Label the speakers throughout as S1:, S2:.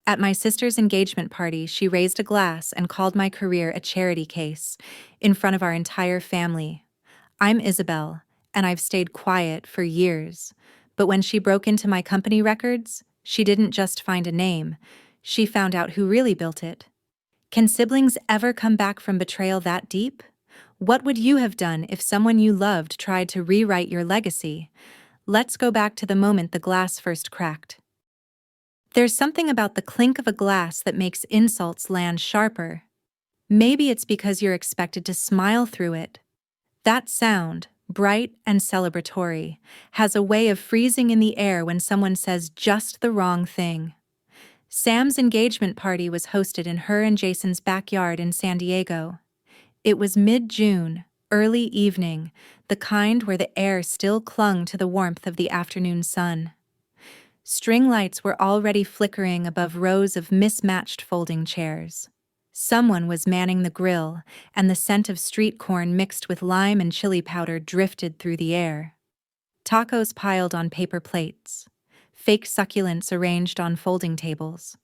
S1: At my sister's engagement party, she raised a glass and called my career a charity case, in front of our entire family. I'm Isabel, and I've stayed quiet for years. But when she broke into my company records, she didn't just find a name, she found out who really built it. Can siblings ever come back from betrayal that deep? What would you have done if someone you loved tried to rewrite your legacy? Let's go back to the moment the glass first cracked. There's something about the clink of a glass that makes insults land sharper. Maybe it's because you're expected to smile through it. That sound, bright and celebratory, has a way of freezing in the air when someone says just the wrong thing. Sam's engagement party was hosted in her and Jason's backyard in San Diego. It was mid-June, early evening, the kind where the air still clung to the warmth of the afternoon sun. String lights were already flickering above rows of mismatched folding chairs. Someone was manning the grill, and the scent of street corn mixed with lime and chili powder drifted through the air. Tacos piled on paper plates. Fake succulents arranged on folding tables.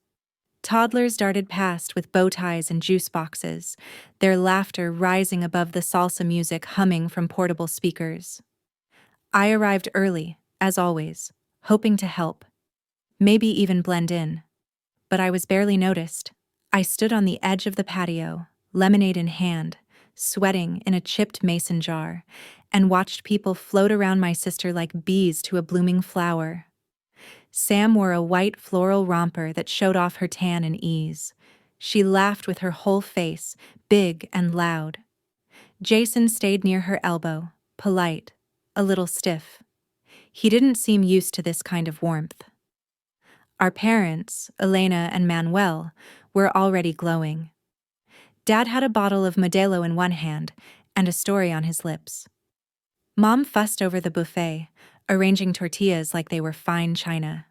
S1: Toddlers darted past with bow ties and juice boxes, their laughter rising above the salsa music humming from portable speakers. I arrived early, as always, hoping to help. Maybe even blend in. But I was barely noticed. I stood on the edge of the patio, lemonade in hand, sweating in a chipped mason jar, and watched people float around my sister like bees to a blooming flower. Sam wore a white floral romper that showed off her tan and ease. She laughed with her whole face, big and loud. Jason stayed near her elbow, polite, a little stiff. He didn't seem used to this kind of warmth. Our parents, Elena and Manuel, were already glowing. Dad had a bottle of Modelo in one hand and a story on his lips. Mom fussed over the buffet, arranging tortillas like they were fine china.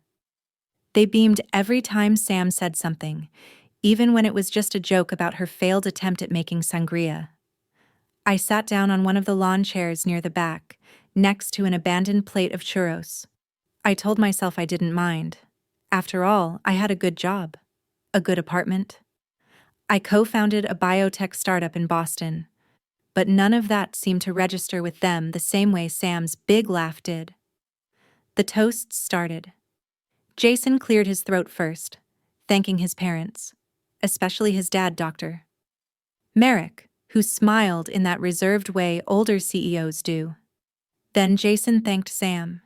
S1: They beamed every time Sam said something, even when it was just a joke about her failed attempt at making sangria. I sat down on one of the lawn chairs near the back, next to an abandoned plate of churros. I told myself I didn't mind. After all, I had a good job, a good apartment. I co-founded a biotech startup in Boston, but none of that seemed to register with them the same way Sam's big laugh did. The toasts started. Jason cleared his throat first, thanking his parents, especially his dad, Dr. Merrick, who smiled in that reserved way older CEOs do. Then Jason thanked Sam.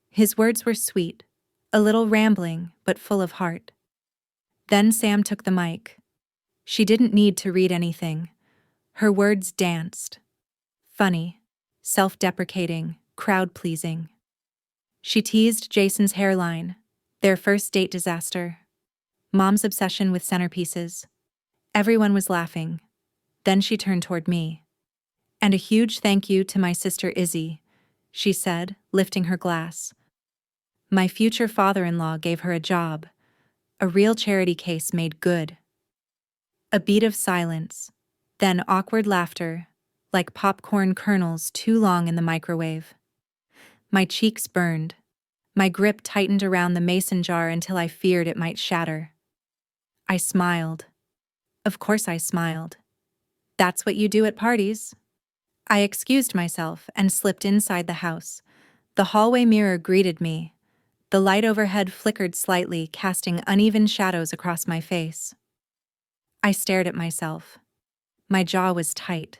S1: His words were sweet, a little rambling, but full of heart. Then Sam took the mic. She didn't need to read anything. Her words danced. Funny, self-deprecating, crowd-pleasing. She teased Jason's hairline, their first date disaster, Mom's obsession with centerpieces. Everyone was laughing. Then she turned toward me. "And a huge thank you to my sister Izzy," she said, lifting her glass. "My future father-in-law gave her a job. A real charity case made good." A beat of silence, then awkward laughter, like popcorn kernels too long in the microwave. My cheeks burned. My grip tightened around the mason jar until I feared it might shatter. I smiled. Of course I smiled. That's what you do at parties. I excused myself and slipped inside the house. The hallway mirror greeted me. The light overhead flickered slightly, casting uneven shadows across my face. I stared at myself. My jaw was tight.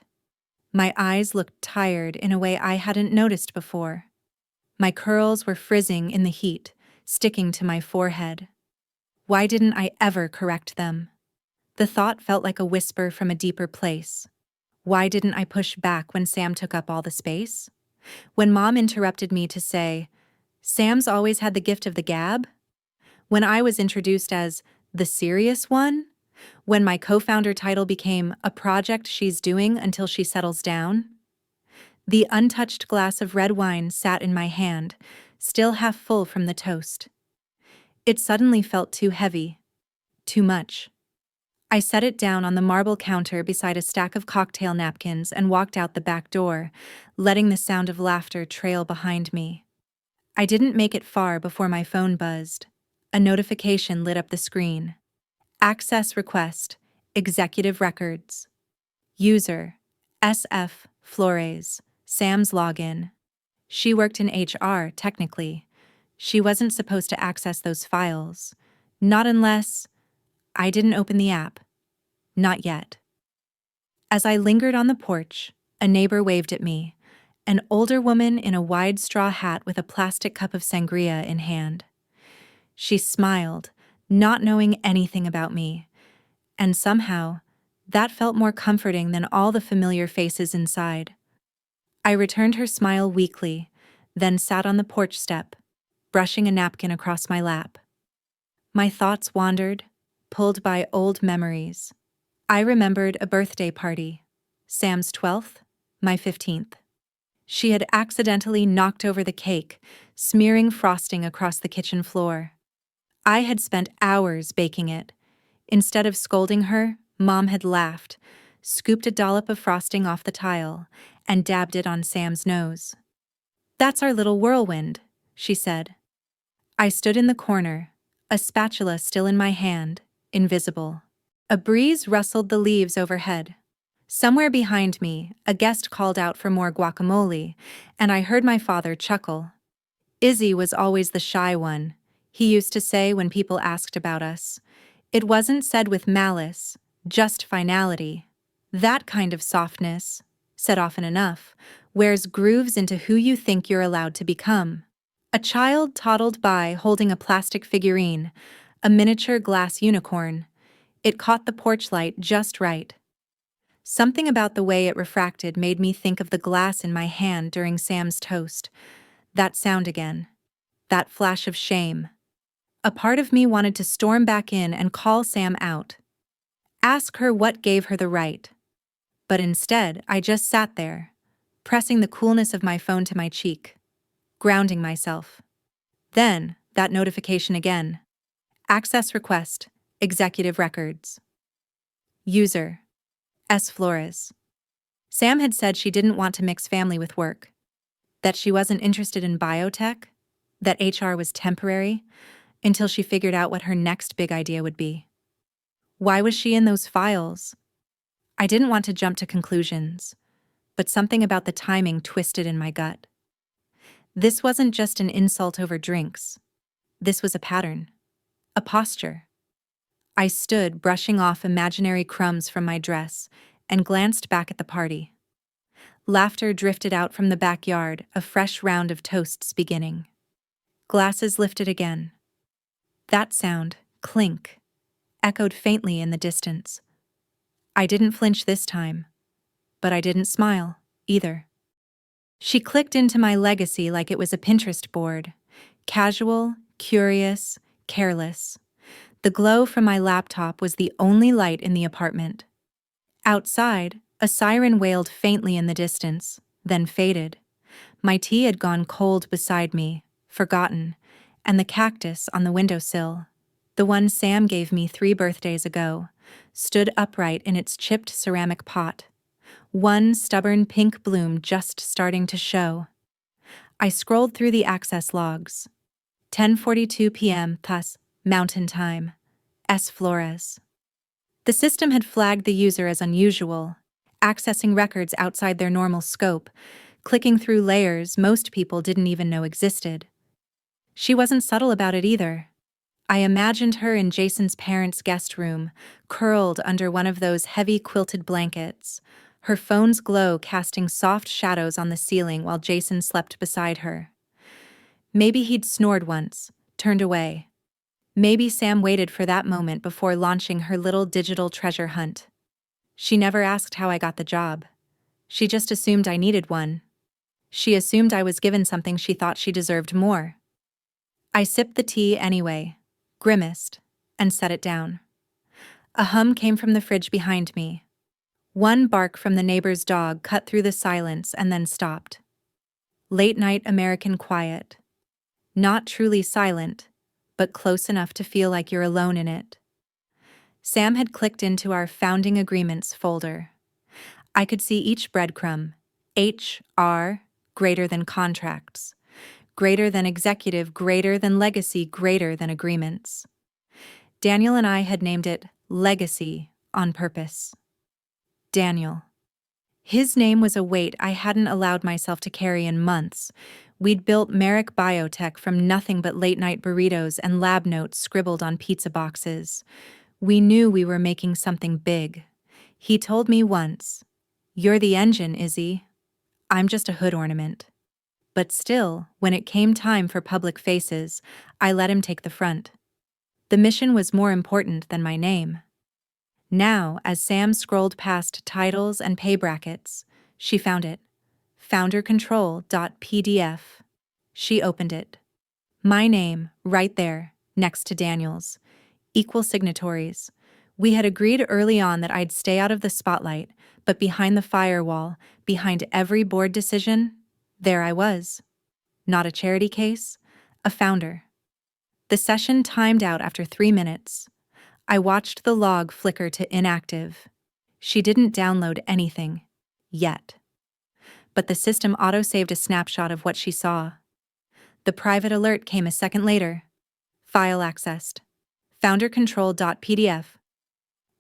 S1: My eyes looked tired in a way I hadn't noticed before. My curls were frizzing in the heat, sticking to my forehead. Why didn't I ever correct them? The thought felt like a whisper from a deeper place. Why didn't I push back when Sam took up all the space? When Mom interrupted me to say, "Sam's always had the gift of the gab?" When I was introduced as the serious one? When my co-founder title became a project she's doing until she settles down? The untouched glass of red wine sat in my hand, still half full from the toast. It suddenly felt too heavy. Too much. I set it down on the marble counter beside a stack of cocktail napkins and walked out the back door, letting the sound of laughter trail behind me. I didn't make it far before my phone buzzed. A notification lit up the screen. Access request, executive records. User, SF Flores, Sam's login. She worked in HR, technically. She wasn't supposed to access those files. Not unless I didn't open the app. Not yet. As I lingered on the porch, a neighbor waved at me, an older woman in a wide straw hat with a plastic cup of sangria in hand. She smiled, not knowing anything about me, and somehow, that felt more comforting than all the familiar faces inside. I returned her smile weakly, then sat on the porch step, brushing a napkin across my lap. My thoughts wandered, pulled by old memories. I remembered a birthday party, Sam's 12th, my 15th. She had accidentally knocked over the cake, smearing frosting across the kitchen floor. I had spent hours baking it. Instead of scolding her, Mom had laughed, scooped a dollop of frosting off the tile, and dabbed it on Sam's nose. "That's our little whirlwind," she said. I stood in the corner, a spatula still in my hand, invisible. A breeze rustled the leaves overhead. Somewhere behind me, a guest called out for more guacamole, and I heard my father chuckle. Izzy was always the shy one, he used to say when people asked about us. It wasn't said with malice, just finality. That kind of softness, said often enough, wears grooves into who you think you're allowed to become. A child toddled by holding a plastic figurine, a miniature glass unicorn. It caught the porch light just right. Something about the way it refracted made me think of the glass in my hand during Sam's toast. That sound again. That flash of shame. A part of me wanted to storm back in and call Sam out. Ask her what gave her the right. But instead, I just sat there, pressing the coolness of my phone to my cheek, grounding myself. Then, that notification again. Access request, executive records. User, S. Flores. Sam had said she didn't want to mix family with work, that she wasn't interested in biotech, that HR was temporary, until she figured out what her next big idea would be. Why was she in those files? I didn't want to jump to conclusions, but something about the timing twisted in my gut. This wasn't just an insult over drinks. This was a pattern, a posture. I stood, brushing off imaginary crumbs from my dress, and glanced back at the party. Laughter drifted out from the backyard, a fresh round of toasts beginning. Glasses lifted again. That sound, clink, echoed faintly in the distance. I didn't flinch this time, but I didn't smile, either. She clicked into my legacy like it was a Pinterest board. Casual, curious, careless. The glow from my laptop was the only light in the apartment. Outside, a siren wailed faintly in the distance, then faded. My tea had gone cold beside me, forgotten, and the cactus on the windowsill, the one Sam gave me 3 birthdays ago, stood upright in its chipped ceramic pot, one stubborn pink bloom just starting to show. I scrolled through the access logs. 10:42 p.m. thus, Mountain Time. S. Flores. The system had flagged the user as unusual, accessing records outside their normal scope, clicking through layers most people didn't even know existed. She wasn't subtle about it either. I imagined her in Jason's parents' guest room, curled under one of those heavy quilted blankets, her phone's glow casting soft shadows on the ceiling while Jason slept beside her. Maybe he'd snored once, turned away. Maybe Sam waited for that moment before launching her little digital treasure hunt. She never asked how I got the job. She just assumed I needed one. She assumed I was given something she thought she deserved more. I sipped the tea anyway, grimaced, and set it down. A hum came from the fridge behind me. One bark from the neighbor's dog cut through the silence and then stopped. Late-night American quiet. Not truly silent, but close enough to feel like you're alone in it. Sam had clicked into our founding agreements folder. I could see each breadcrumb. HR, greater than contracts. Greater than executive, greater than legacy, greater than agreements. Daniel and I had named it Legacy on purpose. Daniel. His name was a weight I hadn't allowed myself to carry in months. We'd built Merrick Biotech from nothing but late-night burritos and lab notes scribbled on pizza boxes. We knew we were making something big. He told me once, "You're the engine, Izzy. I'm just a hood ornament." But still, when it came time for public faces, I let him take the front. The mission was more important than my name. Now, as Sam scrolled past titles and pay brackets, she found it. foundercontrol.pdf. She opened it. My name, right there, next to Daniel's. Equal signatories. We had agreed early on that I'd stay out of the spotlight, but behind the firewall, behind every board decision, there I was. Not a charity case, a founder. The session timed out after 3 minutes. I watched the log flicker to inactive. She didn't download anything. Yet. But the system auto-saved a snapshot of what she saw. The private alert came a second later. File accessed. foundercontrol.pdf.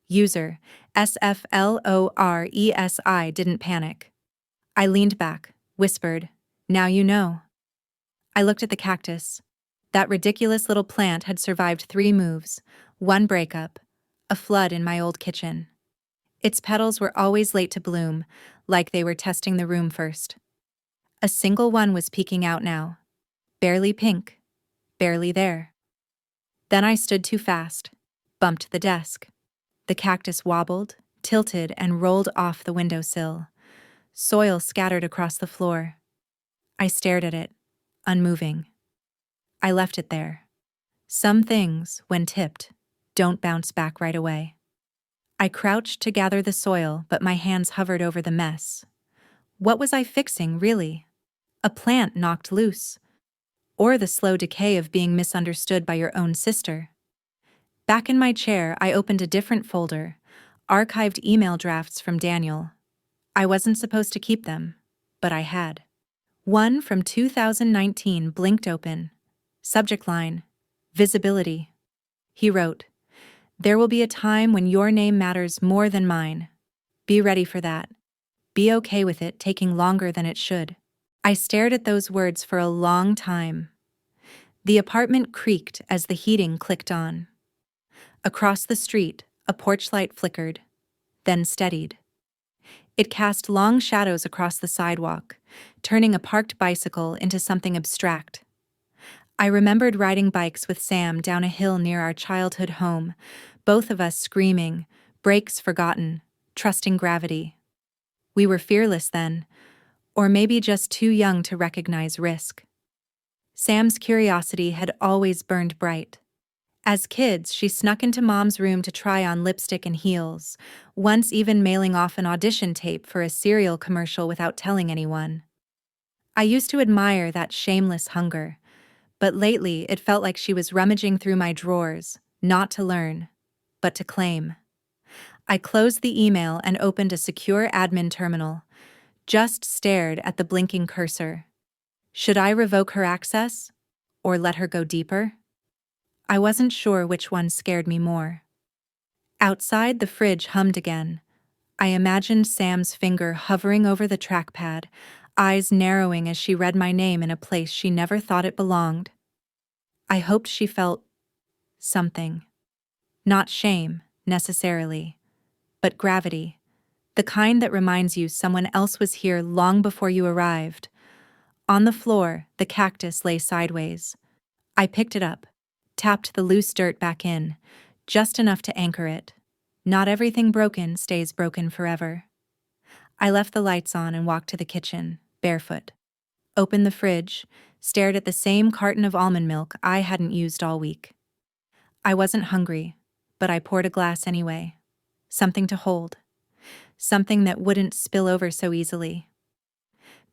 S1: User, SFLORESI didn't panic. I leaned back, whispered, "Now you know." I looked at the cactus. That ridiculous little plant had survived 3 moves, 1 breakup, a flood in my old kitchen. Its petals were always late to bloom, like they were testing the room first. A single one was peeking out now. Barely pink. Barely there. Then I stood too fast, bumped the desk. The cactus wobbled, tilted, and rolled off the windowsill. Soil scattered across the floor. I stared at it, unmoving. I left it there. Some things, when tipped, don't bounce back right away. I crouched to gather the soil, but my hands hovered over the mess. What was I fixing, really? A plant knocked loose. Or the slow decay of being misunderstood by your own sister. Back in my chair, I opened a different folder, archived email drafts from Daniel. I wasn't supposed to keep them, but I had. One from 2019 blinked open. Subject line, visibility. He wrote, "There will be a time when your name matters more than mine. Be ready for that. Be okay with it taking longer than it should." I stared at those words for a long time. The apartment creaked as the heating clicked on. Across the street, a porch light flickered, then steadied. It cast long shadows across the sidewalk, turning a parked bicycle into something abstract. I remembered riding bikes with Sam down a hill near our childhood home, both of us screaming, brakes forgotten, trusting gravity. We were fearless then, or maybe just too young to recognize risk. Sam's curiosity had always burned bright. As kids, she snuck into Mom's room to try on lipstick and heels, once even mailing off an audition tape for a cereal commercial without telling anyone. I used to admire that shameless hunger, but lately it felt like she was rummaging through my drawers, not to learn, but to claim. I closed the email and opened a secure admin terminal, just stared at the blinking cursor. Should I revoke her access, or let her go deeper? I wasn't sure which one scared me more. Outside, the fridge hummed again. I imagined Sam's finger hovering over the trackpad, eyes narrowing as she read my name in a place she never thought it belonged. I hoped she felt something. Not shame, necessarily, but gravity, the kind that reminds you someone else was here long before you arrived. On the floor, the cactus lay sideways. I picked it up, tapped the loose dirt back in, just enough to anchor it. Not everything broken stays broken forever. I left the lights on and walked to the kitchen, barefoot. Opened the fridge, stared at the same carton of almond milk I hadn't used all week. I wasn't hungry, but I poured a glass anyway. Something to hold. Something that wouldn't spill over so easily.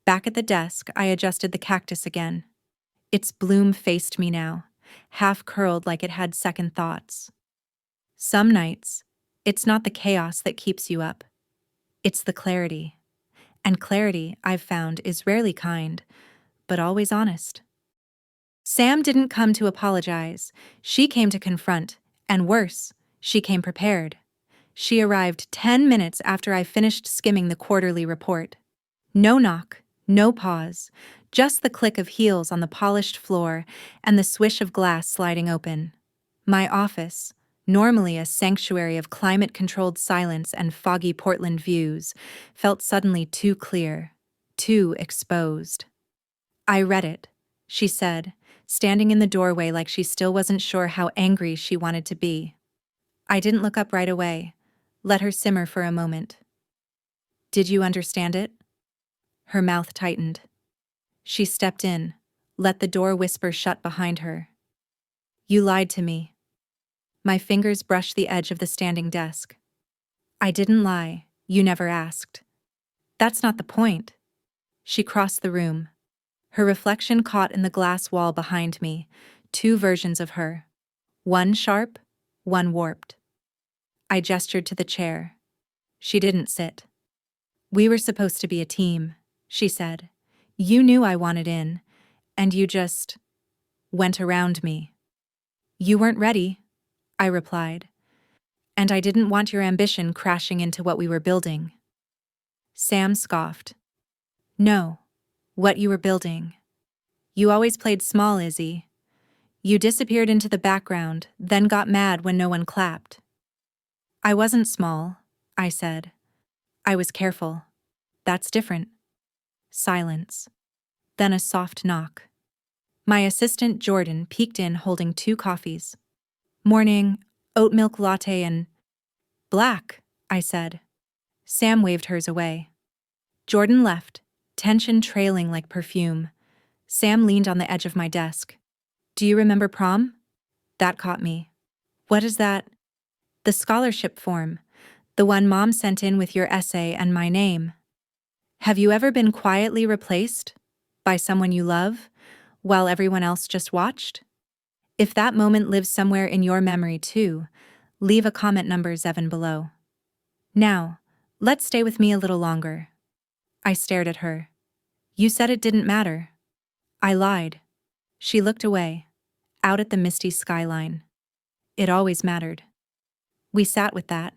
S1: Back at the desk, I adjusted the cactus again. Its bloom faced me now, half curled like it had second thoughts. Some nights, it's not the chaos that keeps you up. It's the clarity. And clarity, I've found, is rarely kind, but always honest. Sam didn't come to apologize. She came to confront, And worse, she came prepared. She arrived 10 minutes after I finished skimming the quarterly report. No knock, no pause, just the click of heels on the polished floor and the swish of glass sliding open. My office, normally a sanctuary of climate-controlled silence and foggy Portland views, felt suddenly too clear, too exposed. "I read it," she said, standing in the doorway like she still wasn't sure how angry she wanted to be. I didn't look up right away. Let her simmer for a moment. "Did you understand it?" Her mouth tightened. She stepped in, let the door whisper shut behind her. "You lied to me." My fingers brushed the edge of the standing desk. "I didn't lie. You never asked." "That's not the point." She crossed the room. Her reflection caught in the glass wall behind me, two versions of her. One sharp, one warped. I gestured to the chair. She didn't sit. "We were supposed to be a team," she said. "You knew I wanted in, and you just went around me." "You weren't ready," I replied. "And I didn't want your ambition crashing into what we were building." Sam scoffed. "No, what you were building. You always played small, Izzy. You disappeared into the background, then got mad when no one clapped." "I wasn't small," I said. "I was careful. That's different." Silence. Then a soft knock. My assistant Jordan peeked in holding 2 coffees. "Morning, oat milk latte and—" "Black," I said. Sam waved hers away. Jordan left, tension trailing like perfume. Sam leaned on the edge of my desk. "Do you remember prom?" That caught me. "What is that?" "The scholarship form. The one Mom sent in with your essay and my name." Have you ever been quietly replaced by someone you love while everyone else just watched? If that moment lives somewhere in your memory too, leave a comment number 7 below. Now, let's stay with me a little longer. I stared at her. "You said it didn't matter." I lied. She looked away, out at the misty skyline. "It always mattered." We sat with that.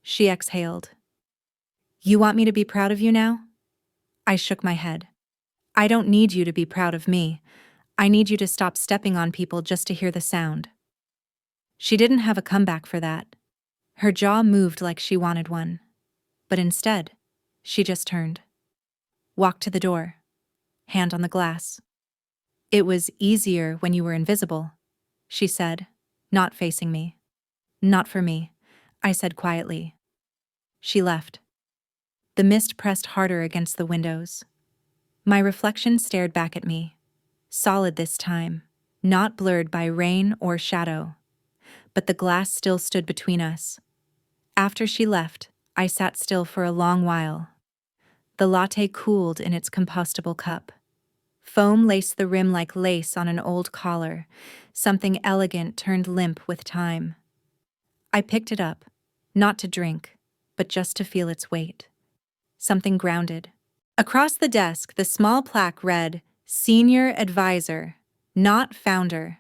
S1: She exhaled. "You want me to be proud of you now?" I shook my head. "I don't need you to be proud of me. I need you to stop stepping on people just to hear the sound." She didn't have a comeback for that. Her jaw moved like she wanted one. But instead, she just turned. Walked to the door. Hand on the glass. "It was easier when you were invisible," she said, not facing me. "Not for me," I said quietly. She left. The mist pressed harder against the windows. My reflection stared back at me. Solid this time, not blurred by rain or shadow. But the glass still stood between us. After she left, I sat still for a long while. The latte cooled in its compostable cup. Foam laced the rim like lace on an old collar, something elegant turned limp with time. I picked it up, not to drink, but just to feel its weight. Something grounded. Across the desk, the small plaque read, "Senior Advisor, not Founder."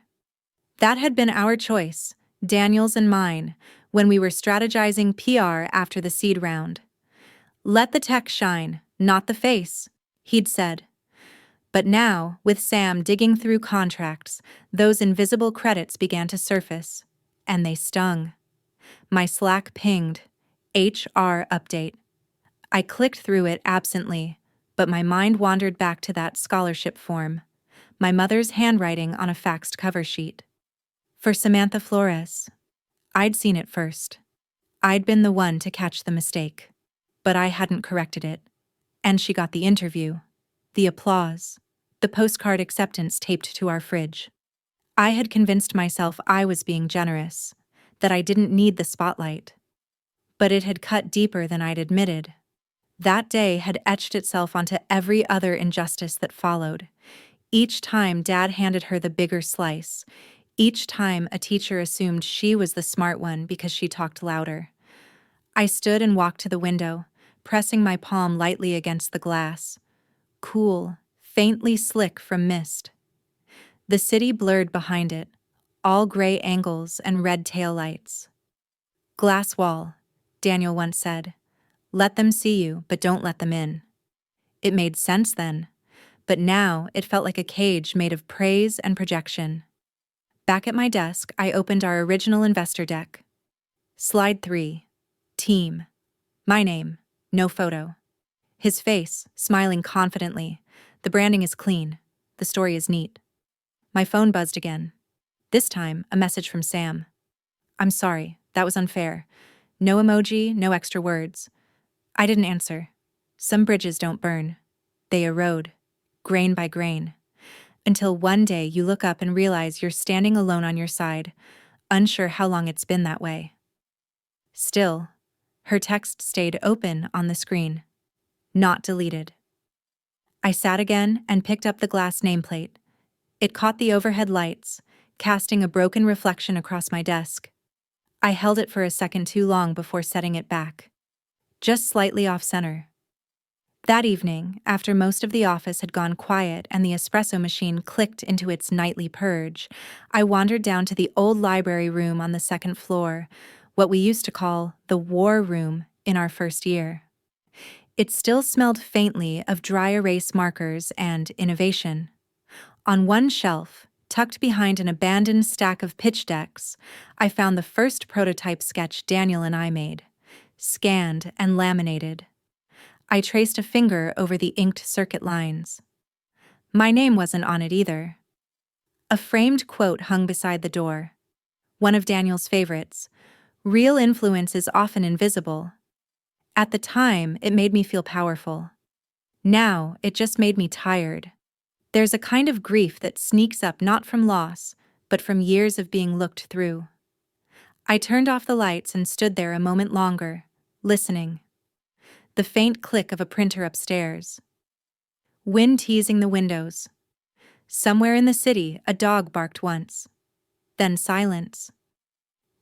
S1: That had been our choice, Daniel's and mine, when we were strategizing PR after the seed round. "Let the tech shine, not the face," he'd said. But now, with Sam digging through contracts, those invisible credits began to surface. And they stung. My Slack pinged. HR update. I clicked through it absently, but my mind wandered back to that scholarship form. My mother's handwriting on a faxed cover sheet. For Samantha Flores. I'd seen it first. I'd been the one to catch the mistake. But I hadn't corrected it. And she got the interview. The applause. The postcard acceptance taped to our fridge. I had convinced myself I was being generous, that I didn't need the spotlight. But it had cut deeper than I'd admitted. That day had etched itself onto every other injustice that followed. Each time Dad handed her the bigger slice. Each time a teacher assumed she was the smart one because she talked louder. I stood and walked to the window, pressing my palm lightly against the glass. Cool, faintly slick from mist. The city blurred behind it, all gray angles and red taillights. Glass wall, Daniel once said. Let them see you, but don't let them in. It made sense then, but now it felt like a cage made of praise and projection. Back at my desk, I opened our original investor deck. Slide 3. Team. My name. No photo. His face, smiling confidently. The branding is clean. The story is neat. My phone buzzed again. This time, a message from Sam. I'm sorry, that was unfair. No emoji, no extra words. I didn't answer. Some bridges don't burn. They erode, grain by grain. Until one day you look up and realize you're standing alone on your side, unsure how long it's been that way. Still, her text stayed open on the screen, not deleted. I sat again and picked up the glass nameplate. It caught the overhead lights, casting a broken reflection across my desk. I held it for a second too long before setting it back, just slightly off-center. That evening, after most of the office had gone quiet and the espresso machine clicked into its nightly purge, I wandered down to the old library room on the second floor, what we used to call the war room in our first year. It still smelled faintly of dry erase markers and innovation. On one shelf, tucked behind an abandoned stack of pitch decks, I found the first prototype sketch Daniel and I made, scanned and laminated. I traced a finger over the inked circuit lines. My name wasn't on it either. A framed quote hung beside the door. One of Daniel's favorites. Real influence is often invisible. At the time, it made me feel powerful. Now, it just made me tired. There's a kind of grief that sneaks up not from loss, but from years of being looked through. I turned off the lights and stood there a moment longer, listening. The faint click of a printer upstairs. Wind teasing the windows. Somewhere in the city, a dog barked once. Then silence.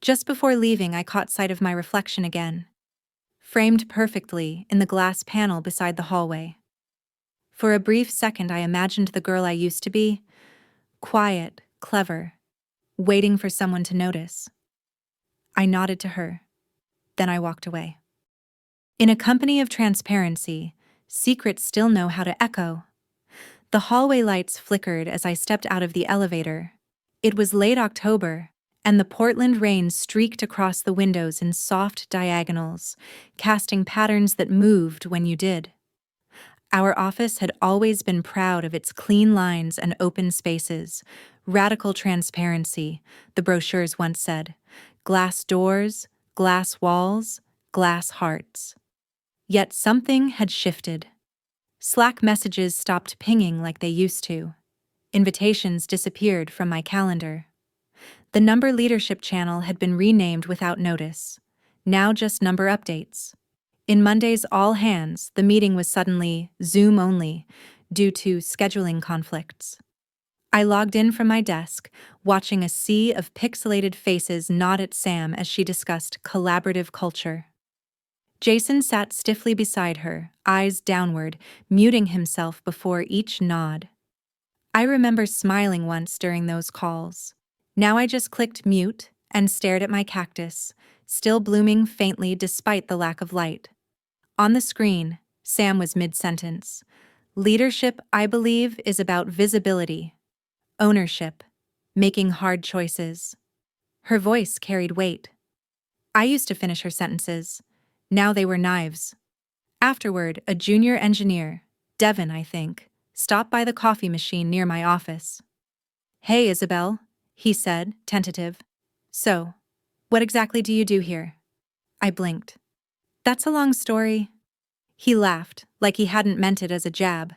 S1: Just before leaving, I caught sight of my reflection again, framed perfectly in the glass panel beside the hallway. For a brief second, I imagined the girl I used to be, quiet, clever, waiting for someone to notice. I nodded to her. Then I walked away. In a company of transparency, secrets still know how to echo. The hallway lights flickered as I stepped out of the elevator. It was late October, and the Portland rain streaked across the windows in soft diagonals, casting patterns that moved when you did. Our office had always been proud of its clean lines and open spaces, radical transparency, the brochures once said, glass doors, glass walls, glass hearts. Yet something had shifted. Slack messages stopped pinging like they used to. Invitations disappeared from my calendar. The number leadership channel had been renamed without notice. Now just number updates. In Monday's all hands, the meeting was suddenly Zoom only due to scheduling conflicts. I logged in from my desk, watching a sea of pixelated faces nod at Sam as she discussed collaborative culture. Jason sat stiffly beside her, eyes downward, muting himself before each nod. I remember smiling once during those calls. Now I just clicked mute and stared at my cactus, still blooming faintly despite the lack of light. On the screen, Sam was mid-sentence. Leadership, I believe, is about visibility, ownership, making hard choices. Her voice carried weight. I used to finish her sentences. Now they were knives. Afterward, a junior engineer, Devin, I think, stopped by the coffee machine near my office. Hey, Isabel, he said, tentative. So, what exactly do you do here? I blinked. That's a long story. He laughed, like he hadn't meant it as a jab,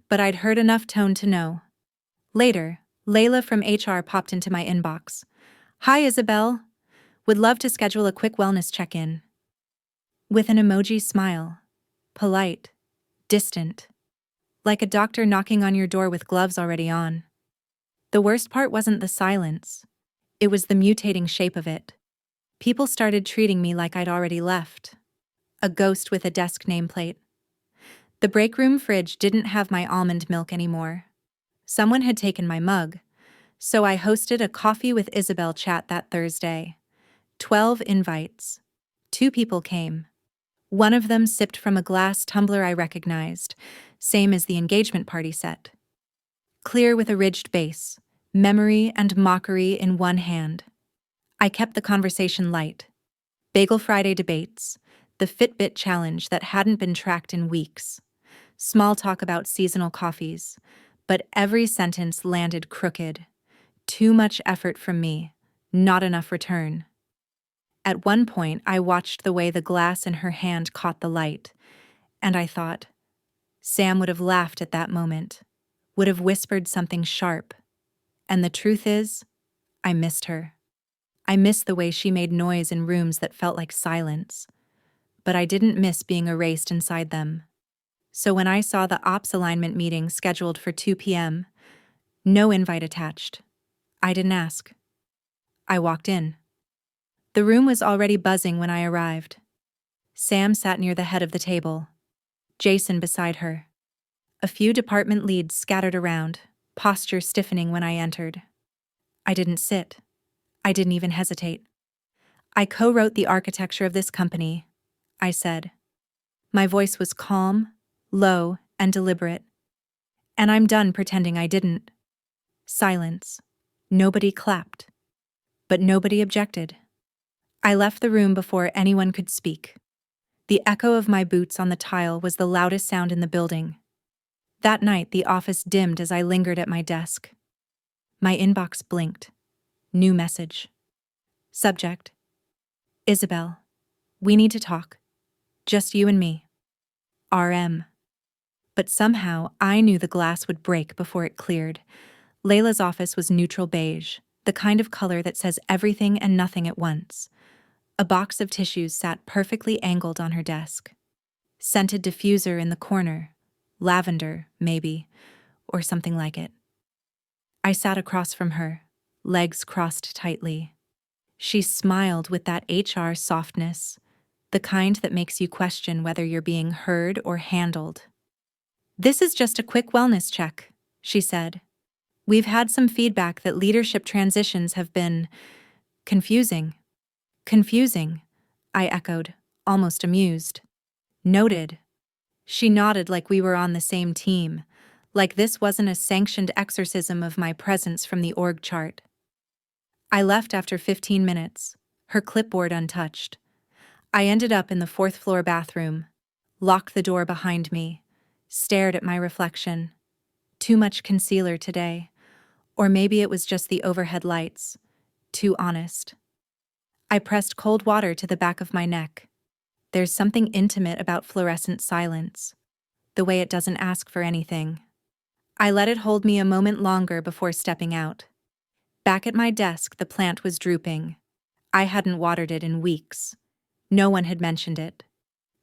S1: but I'd heard enough tone to know. Later, Layla from HR popped into my inbox. Hi, Isabel. Would love to schedule a quick wellness check-in. With an emoji smile. Polite. Distant. Like a doctor knocking on your door with gloves already on. The worst part wasn't the silence. It was the mutating shape of it. People started treating me like I'd already left. A ghost with a desk nameplate. The break room fridge didn't have my almond milk anymore. Someone had taken my mug. So I hosted a Coffee with Isabel chat that Thursday. 12 invites. 2 people came. One of them sipped from a glass tumbler I recognized, same as the engagement party set. Clear with a ridged base, memory and mockery in one hand. I kept the conversation light. Bagel Friday debates, the Fitbit challenge that hadn't been tracked in weeks, small talk about seasonal coffees, but every sentence landed crooked. Too much effort from me, not enough return. At one point, I watched the way the glass in her hand caught the light, and I thought, Sam would have laughed at that moment, would have whispered something sharp. And the truth is, I missed her. I missed the way she made noise in rooms that felt like silence. But I didn't miss being erased inside them. So when I saw the ops alignment meeting scheduled for 2 p.m., no invite attached, I didn't ask. I walked in. The room was already buzzing when I arrived. Sam sat near the head of the table, Jason beside her. A few department leads scattered around, posture stiffening when I entered. I didn't sit. I didn't even hesitate. I co-wrote the architecture of this company, I said. My voice was calm, low, and deliberate. And I'm done pretending I didn't. Silence. Nobody clapped. But nobody objected. I left the room before anyone could speak. The echo of my boots on the tile was the loudest sound in the building. That night, the office dimmed as I lingered at my desk. My inbox blinked. New message. Subject: Isabel. We need to talk. Just you and me. RM. But somehow, I knew the glass would break before it cleared. Layla's office was neutral beige, the kind of color that says everything and nothing at once. A box of tissues sat perfectly angled on her desk. Scented diffuser in the corner. Lavender, maybe, or something like it. I sat across from her, legs crossed tightly. She smiled with that HR softness, the kind that makes you question whether you're being heard or handled. This is just a quick wellness check, she said. We've had some feedback that leadership transitions have been confusing. Confusing, I echoed, almost amused. Noted. She nodded like we were on the same team, like this wasn't a sanctioned exorcism of my presence from the org chart. I left after 15 minutes, her clipboard untouched. I ended up in the 4th floor bathroom, locked the door behind me, stared at my reflection. Too much concealer today. Or maybe it was just the overhead lights. Too honest. I pressed cold water to the back of my neck. There's something intimate about fluorescent silence, the way it doesn't ask for anything. I let it hold me a moment longer before stepping out. Back at my desk, the plant was drooping. I hadn't watered it in weeks. No one had mentioned it.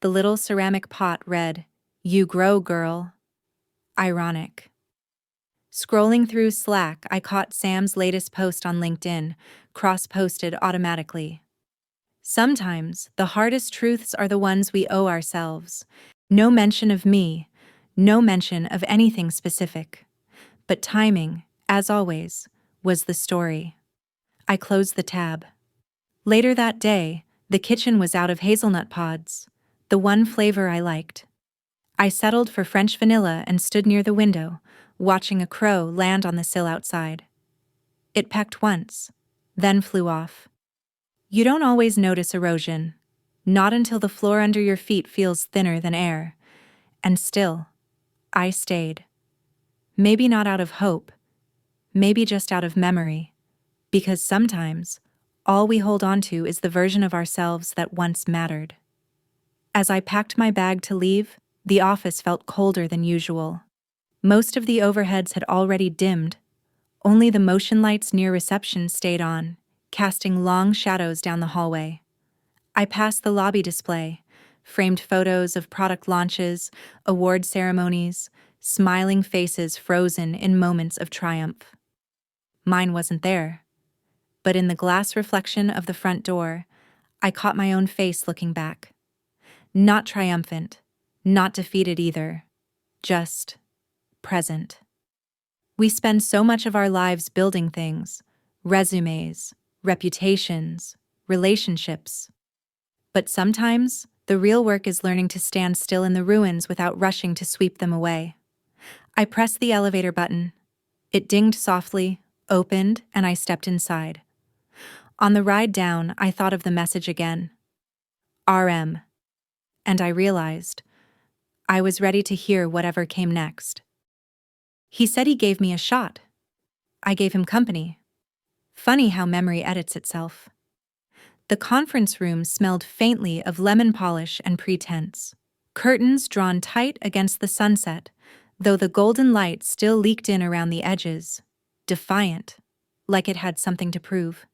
S1: The little ceramic pot read, "You grow, girl." Ironic. Scrolling through Slack, I caught Sam's latest post on LinkedIn, cross-posted automatically. Sometimes, the hardest truths are the ones we owe ourselves. No mention of me, no mention of anything specific. But timing, as always, was the story. I closed the tab. Later that day, the kitchen was out of hazelnut pods, the one flavor I liked. I settled for French vanilla and stood near the window, watching a crow land on the sill outside. It pecked once, then flew off. You don't always notice erosion, not until the floor under your feet feels thinner than air. And still, I stayed. Maybe not out of hope, maybe just out of memory, because sometimes, all we hold on to is the version of ourselves that once mattered. As I packed my bag to leave, the office felt colder than usual. Most of the overheads had already dimmed. Only the motion lights near reception stayed on, casting long shadows down the hallway. I passed the lobby display, framed photos of product launches, award ceremonies, smiling faces frozen in moments of triumph. Mine wasn't there. But in the glass reflection of the front door, I caught my own face looking back. Not triumphant, not defeated either, just present. We spend so much of our lives building things: resumes, reputations, relationships. But sometimes, the real work is learning to stand still in the ruins without rushing to sweep them away. I pressed the elevator button. It dinged softly, opened, and I stepped inside. On the ride down, I thought of the message again. RM. And I realized I was ready to hear whatever came next. He said he gave me a shot. I gave him company. Funny how memory edits itself. The conference room smelled faintly of lemon polish and pretense. Curtains drawn tight against the sunset, though the golden light still leaked in around the edges, defiant, like it had something to prove.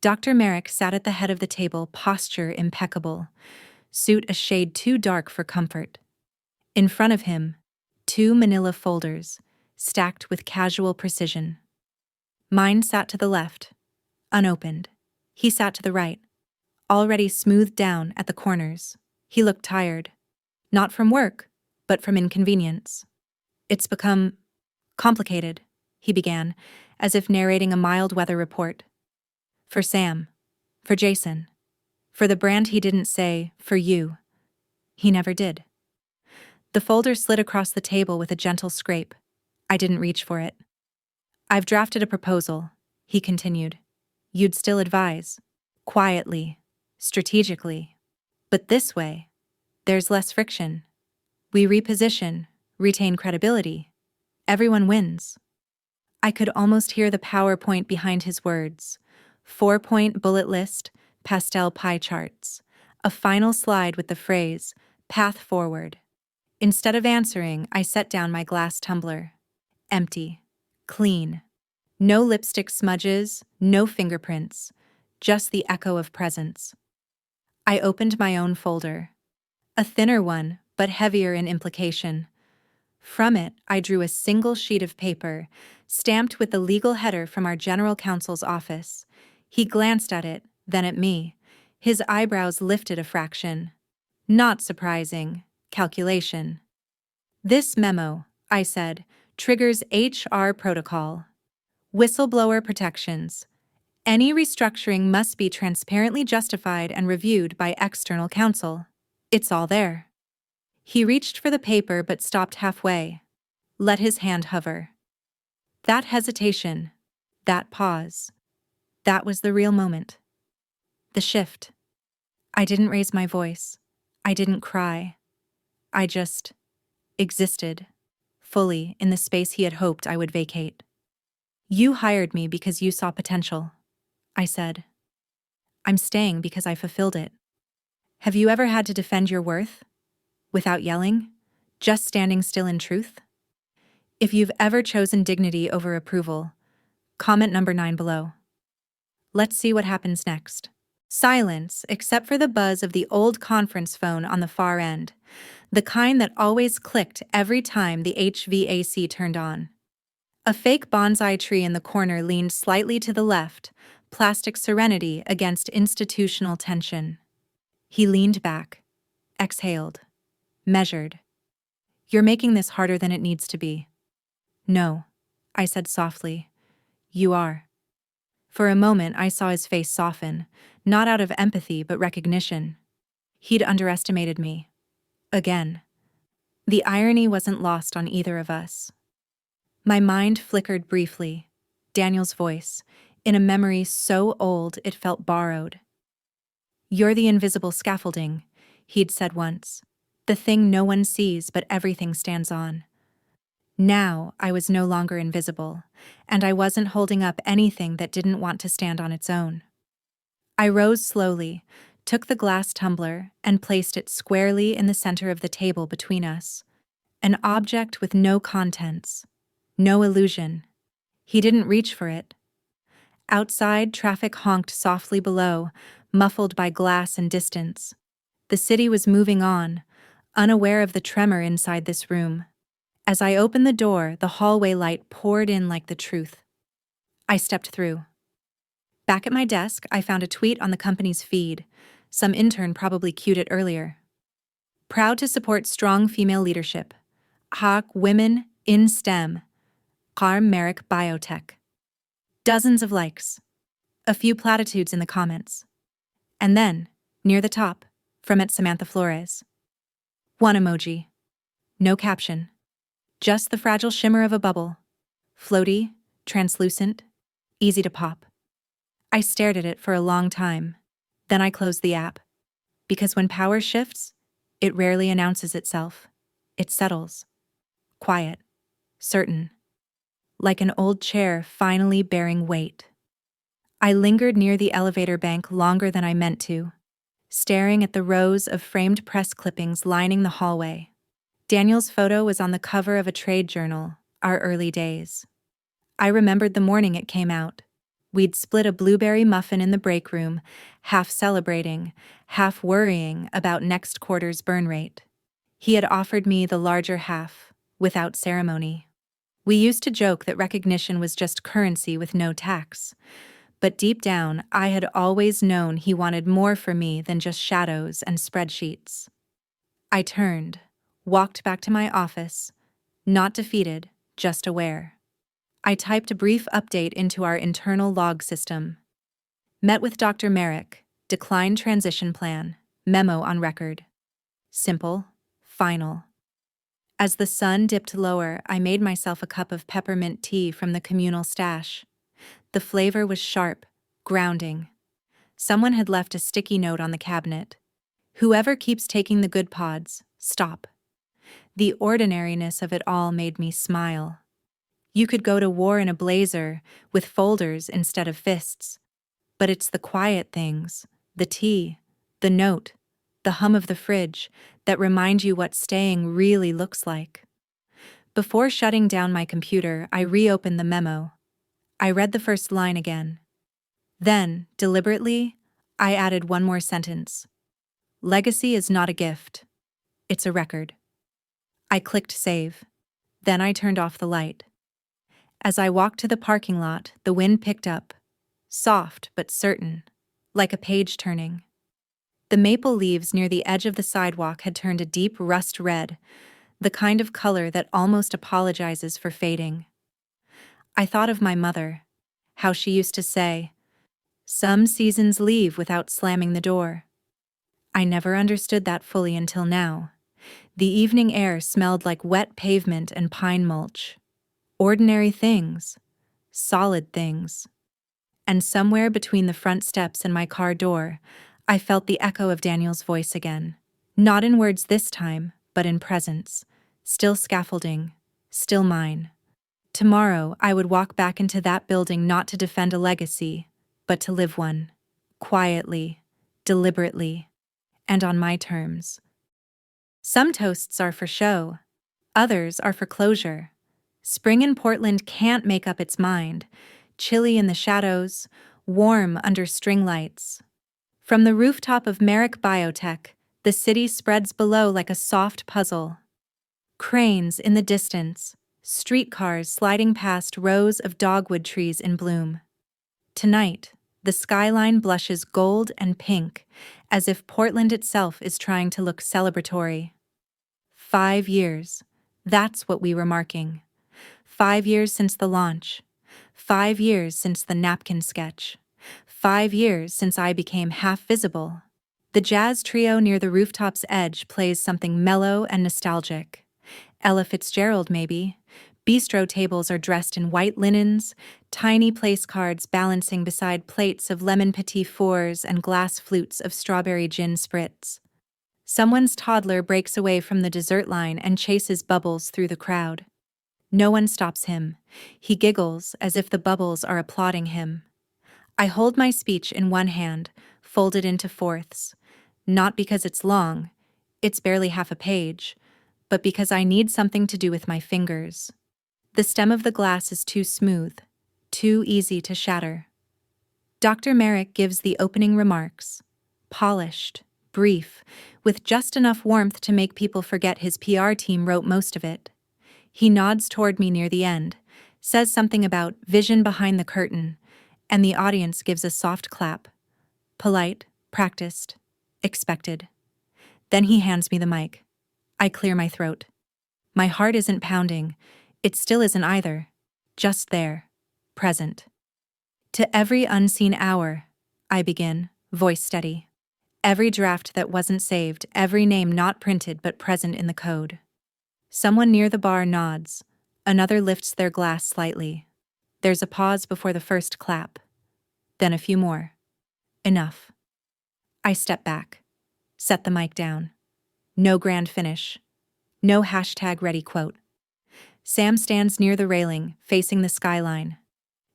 S1: Dr. Merrick sat at the head of the table, posture impeccable, suit a shade too dark for comfort. In front of him, 2 manila folders, stacked with casual precision. Mine sat to the left, unopened. He sat to the right, already smoothed down at the corners. He looked tired, not from work, but from inconvenience. It's become complicated, he began, as if narrating a mild weather report. For Sam, for Jason, for the brand he didn't say, for you. He never did. The folder slid across the table with a gentle scrape. I didn't reach for it. I've drafted a proposal, he continued. You'd still advise. Quietly, strategically. But this way, there's less friction. We reposition, retain credibility. Everyone wins. I could almost hear the PowerPoint behind his words. 4-point bullet list, pastel pie charts. A final slide with the phrase, path forward. Instead of answering, I set down my glass tumbler. Empty. Clean. No lipstick smudges, no fingerprints. Just the echo of presence. I opened my own folder. A thinner one, but heavier in implication. From it, I drew a single sheet of paper, stamped with the legal header from our general counsel's office. He glanced at it, then at me. His eyebrows lifted a fraction. Not surprising. Calculation. This memo, I said, triggers HR protocol. Whistleblower protections. Any restructuring must be transparently justified and reviewed by external counsel. It's all there. He reached for the paper but stopped halfway. Let his hand hover. That hesitation, that pause, that was the real moment. The shift. I didn't raise my voice. I didn't cry. I just existed, fully, in the space he had hoped I would vacate. You hired me because you saw potential, I said. I'm staying because I fulfilled it. Have you ever had to defend your worth? Without yelling? Just standing still in truth? If you've ever chosen dignity over approval, comment number 9 below. Let's see what happens next. Silence, except for the buzz of the old conference phone on the far end, the kind that always clicked every time the HVAC turned on. A fake bonsai tree in the corner leaned slightly to the left, plastic serenity against institutional tension. He leaned back, exhaled, measured. You're making this harder than it needs to be. No, I said softly. You are. For a moment, I saw his face soften, not out of empathy but recognition. He'd underestimated me. Again. The irony wasn't lost on either of us. My mind flickered briefly. Daniel's voice, in a memory so old it felt borrowed. You're the invisible scaffolding, he'd said once. The thing no one sees but everything stands on. Now I was no longer invisible, and I wasn't holding up anything that didn't want to stand on its own. I rose slowly, took the glass tumbler, and placed it squarely in the center of the table between us. An object with no contents, no illusion. He didn't reach for it. Outside, traffic honked softly below, muffled by glass and distance. The city was moving on, unaware of the tremor inside this room. As I opened the door, the hallway light poured in like the truth. I stepped through. Back at my desk, I found a tweet on the company's feed. Some intern probably cued it earlier. Proud to support strong female leadership. Women in STEM. Merrick Biotech. Dozens of likes. A few platitudes in the comments. And then, near the top, from @Samantha Flores. One emoji. No caption. Just the fragile shimmer of a bubble. Floaty, translucent, easy to pop. I stared at it for a long time. Then I closed the app. Because when power shifts, it rarely announces itself. It settles. Quiet. Certain. Like an old chair finally bearing weight. I lingered near the elevator bank longer than I meant to, staring at the rows of framed press clippings lining the hallway. Daniel's photo was on the cover of a trade journal, our early days. I remembered the morning it came out. We'd split a blueberry muffin in the break room, half celebrating, half worrying about next quarter's burn rate. He had offered me the larger half, without ceremony. We used to joke that recognition was just currency with no tax. But deep down, I had always known he wanted more for me than just shadows and spreadsheets. I turned, walked back to my office, not defeated, just aware. I typed a brief update into our internal log system. Met with Dr. Merrick, declined transition plan, memo on record. Simple, final. As the sun dipped lower, I made myself a cup of peppermint tea from the communal stash. The flavor was sharp, grounding. Someone had left a sticky note on the cabinet. Whoever keeps taking the good pods, stop. The ordinariness of it all made me smile. You could go to war in a blazer, with folders instead of fists. But it's the quiet things, the tea, the note, the hum of the fridge, that remind you what staying really looks like. Before shutting down my computer, I reopened the memo. I read the first line again. Then, deliberately, I added one more sentence. Legacy is not a gift. It's a record. I clicked save. Then I turned off the light. As I walked to the parking lot, the wind picked up. Soft but certain, like a page turning. The maple leaves near the edge of the sidewalk had turned a deep rust red, the kind of color that almost apologizes for fading. I thought of my mother, how she used to say, "Some seasons leave without slamming the door." I never understood that fully until now. The evening air smelled like wet pavement and pine mulch. Ordinary things. Solid things. And somewhere between the front steps and my car door, I felt the echo of Daniel's voice again. Not in words this time, but in presence. Still scaffolding. Still mine. Tomorrow, I would walk back into that building not to defend a legacy, but to live one. Quietly. Deliberately. And on my terms. Some toasts are for show. Others are for closure. Spring in Portland can't make up its mind. Chilly in the shadows, warm under string lights. From the rooftop of Merrick Biotech, the city spreads below like a soft puzzle. Cranes in the distance, streetcars sliding past rows of dogwood trees in bloom. Tonight, the skyline blushes gold and pink, as if Portland itself is trying to look celebratory. 5 years. That's what we were marking. 5 years since the launch. 5 years since the napkin sketch. 5 years since I became half visible. The jazz trio near the rooftop's edge plays something mellow and nostalgic. Ella Fitzgerald, maybe. Bistro tables are dressed in white linens, tiny place cards balancing beside plates of lemon petit fours and glass flutes of strawberry gin spritz. Someone's toddler breaks away from the dessert line and chases bubbles through the crowd. No one stops him. He giggles as if the bubbles are applauding him. I hold my speech in one hand, folded into fourths. Not because it's long, it's barely half a page, but because I need something to do with my fingers. The stem of the glass is too smooth, too easy to shatter. Dr. Merrick gives the opening remarks. Polished, brief, with just enough warmth to make people forget his PR team wrote most of it. He nods toward me near the end, says something about vision behind the curtain, and the audience gives a soft clap. Polite, practiced, expected. Then he hands me the mic. I clear my throat. My heart isn't pounding. It still isn't either. Just there. Present. To every unseen hour, I begin, voice steady. Every draft that wasn't saved, every name not printed but present in the code. Someone near the bar nods. Another lifts their glass slightly. There's a pause before the first clap. Then a few more. Enough. I step back. Set the mic down. No grand finish. No hashtag ready quote. Sam stands near the railing, facing the skyline.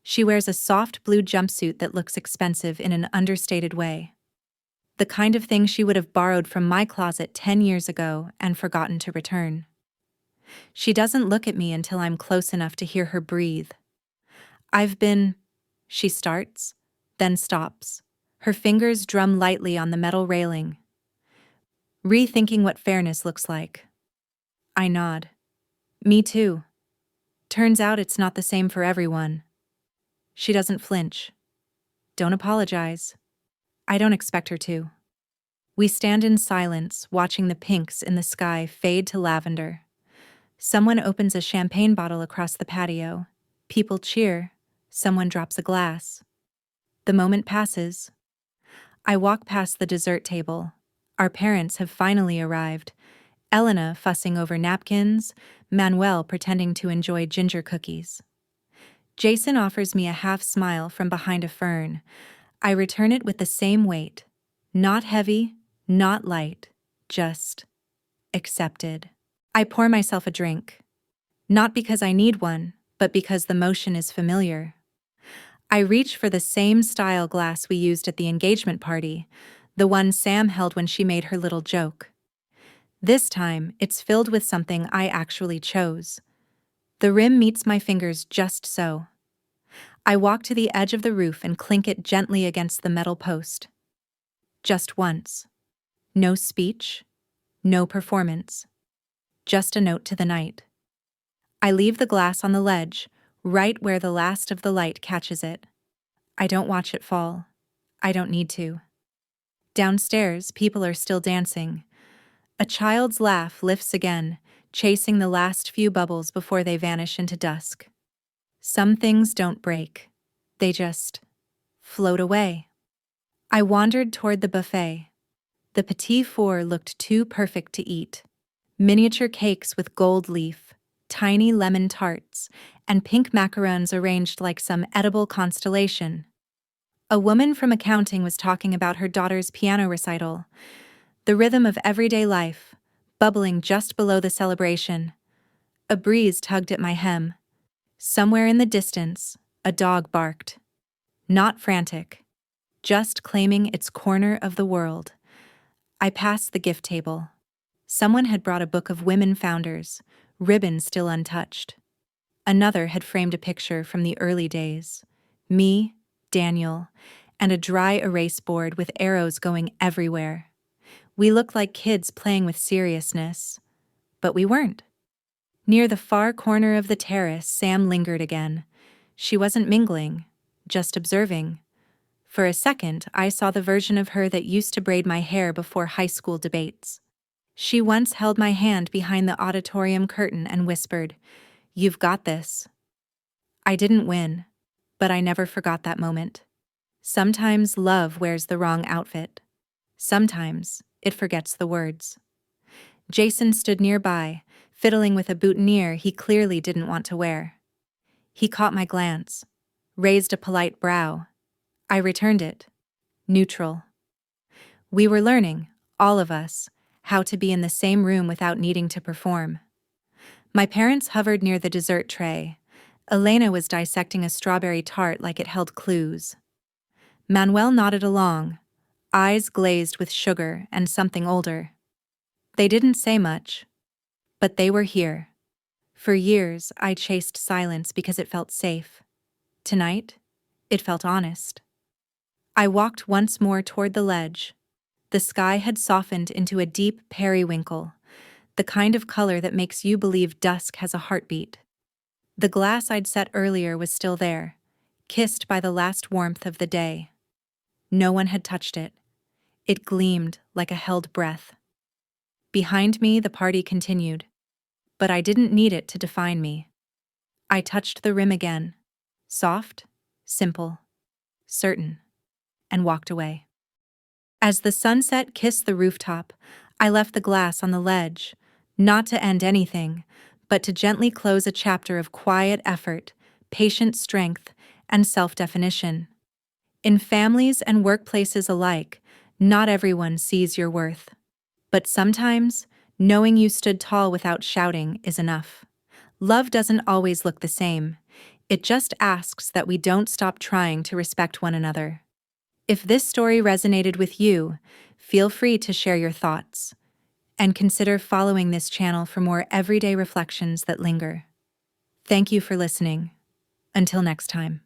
S1: She wears a soft blue jumpsuit that looks expensive in an understated way. The kind of thing she would have borrowed from my closet 10 years ago and forgotten to return. She doesn't look at me until I'm close enough to hear her breathe. She starts, then stops. Her fingers drum lightly on the metal railing. Rethinking what fairness looks like. I nod. Me too. Turns out it's not the same for everyone. She doesn't flinch. Don't apologize. I don't expect her to. We stand in silence, watching the pinks in the sky fade to lavender. Someone opens a champagne bottle across the patio. People cheer. Someone drops a glass. The moment passes. I walk past the dessert table. Our parents have finally arrived. Elena fussing over napkins, Manuel pretending to enjoy ginger cookies. Jason offers me a half smile from behind a fern. I return it with the same weight. Not heavy, not light, just accepted. I pour myself a drink. Not because I need one, but because the motion is familiar. I reach for the same style glass we used at the engagement party, the one Sam held when she made her little joke. This time, it's filled with something I actually chose. The rim meets my fingers just so. I walk to the edge of the roof and clink it gently against the metal post. Just once. No speech, no performance. Just a note to the night. I leave the glass on the ledge, right where the last of the light catches it. I don't watch it fall. I don't need to. Downstairs, people are still dancing. A child's laugh lifts again, chasing the last few bubbles before they vanish into dusk. Some things don't break. They just float away. I wandered toward the buffet. The petit four looked too perfect to eat. Miniature cakes with gold leaf, tiny lemon tarts, and pink macarons arranged like some edible constellation. A woman from accounting was talking about her daughter's piano recital. The rhythm of everyday life, bubbling just below the celebration. A breeze tugged at my hem. Somewhere in the distance, a dog barked. Not frantic, just claiming its corner of the world. I passed the gift table. Someone had brought a book of women founders, ribbons still untouched. Another had framed a picture from the early days. Me, Daniel, and a dry erase board with arrows going everywhere. We looked like kids playing with seriousness, but we weren't. Near the far corner of the terrace, Sam lingered again. She wasn't mingling, just observing. For a second, I saw the version of her that used to braid my hair before high school debates. She once held my hand behind the auditorium curtain and whispered, "You've got this." I didn't win, but I never forgot that moment. Sometimes love wears the wrong outfit. Sometimes it forgets the words. Jason stood nearby, fiddling with a boutonniere he clearly didn't want to wear. He caught my glance, raised a polite brow. I returned it. Neutral. We were learning, all of us, how to be in the same room without needing to perform. My parents hovered near the dessert tray. Elena was dissecting a strawberry tart like it held clues. Manuel nodded along, eyes glazed with sugar and something older. They didn't say much, but they were here. For years, I chased silence because it felt safe. Tonight, it felt honest. I walked once more toward the ledge. The sky had softened into a deep periwinkle, the kind of color that makes you believe dusk has a heartbeat. The glass I'd set earlier was still there, kissed by the last warmth of the day. No one had touched it. It gleamed like a held breath. Behind me, the party continued, but I didn't need it to define me. I touched the rim again. Soft, simple, certain, and walked away. As the sunset kissed the rooftop, I left the glass on the ledge, not to end anything, but to gently close a chapter of quiet effort, patient strength, and self-definition. In families and workplaces alike, not everyone sees your worth. But sometimes, knowing you stood tall without shouting is enough. Love doesn't always look the same. It just asks that we don't stop trying to respect one another. If this story resonated with you, feel free to share your thoughts. And consider following this channel for more everyday reflections that linger. Thank you for listening. Until next time.